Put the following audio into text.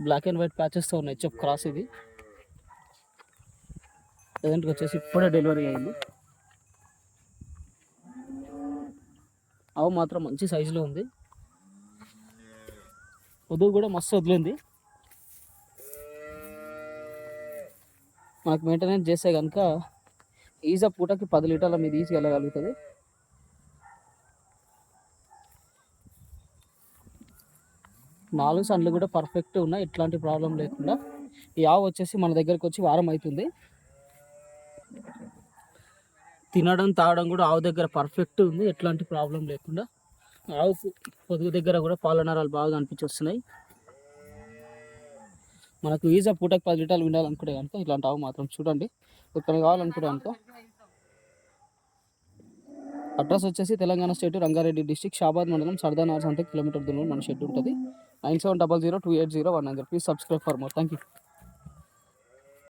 Black and white ప్యాచెస్తో ఉన్నాయి. HF cross ఇది. ప్రజెంట్గా వచ్చేసి ఇప్పుడే డెలివరీ అయింది. ఆవు మాత్రం మంచి సైజులో ఉంది. పొదుగు కూడా మస్తు వదిలింది. మనకు మెయింటెనెన్స్ చేస్తే కనుక ఈజీ పూటకి 10 లీటర్ల మీద ఈజీగా వెళ్ళగలుగుతుంది. నాలుగు సండ్లు కూడా పర్ఫెక్ట్ ఉన్నాయి, ఎట్లాంటి ప్రాబ్లం లేకుండా. ఈ ఆవు వచ్చేసి మన దగ్గరకు వచ్చి వారం అవుతుంది. తినడం తాగడం కూడా ఆవు దగ్గర పర్ఫెక్ట్ ఉంది, ఎట్లాంటి ప్రాబ్లం లేకుండా. ఆవు పొదుగు దగ్గర కూడా పాలనరాలు బాగా అనిపించి వస్తున్నాయి. మనకు ఈజీ పూటకి 10 లీటర్లు వినాలనుకుంటే కనుక ఇట్లాంటి ఆవు మాత్రం చూడండి. ఇక్కడ కావాలనుకుంటే కనుక అడ్రస్ వచ్చేసి తెలంగాణ స్టేట్ రంగారెడ్డి డిస్టిక్ షాబాద్ మండలం సర్దానార్ సంత కిలోమీటర్ దూరంలో మన షెడ్ ఉంటుంది. 9700280190. Please subscribe for more. Thank you.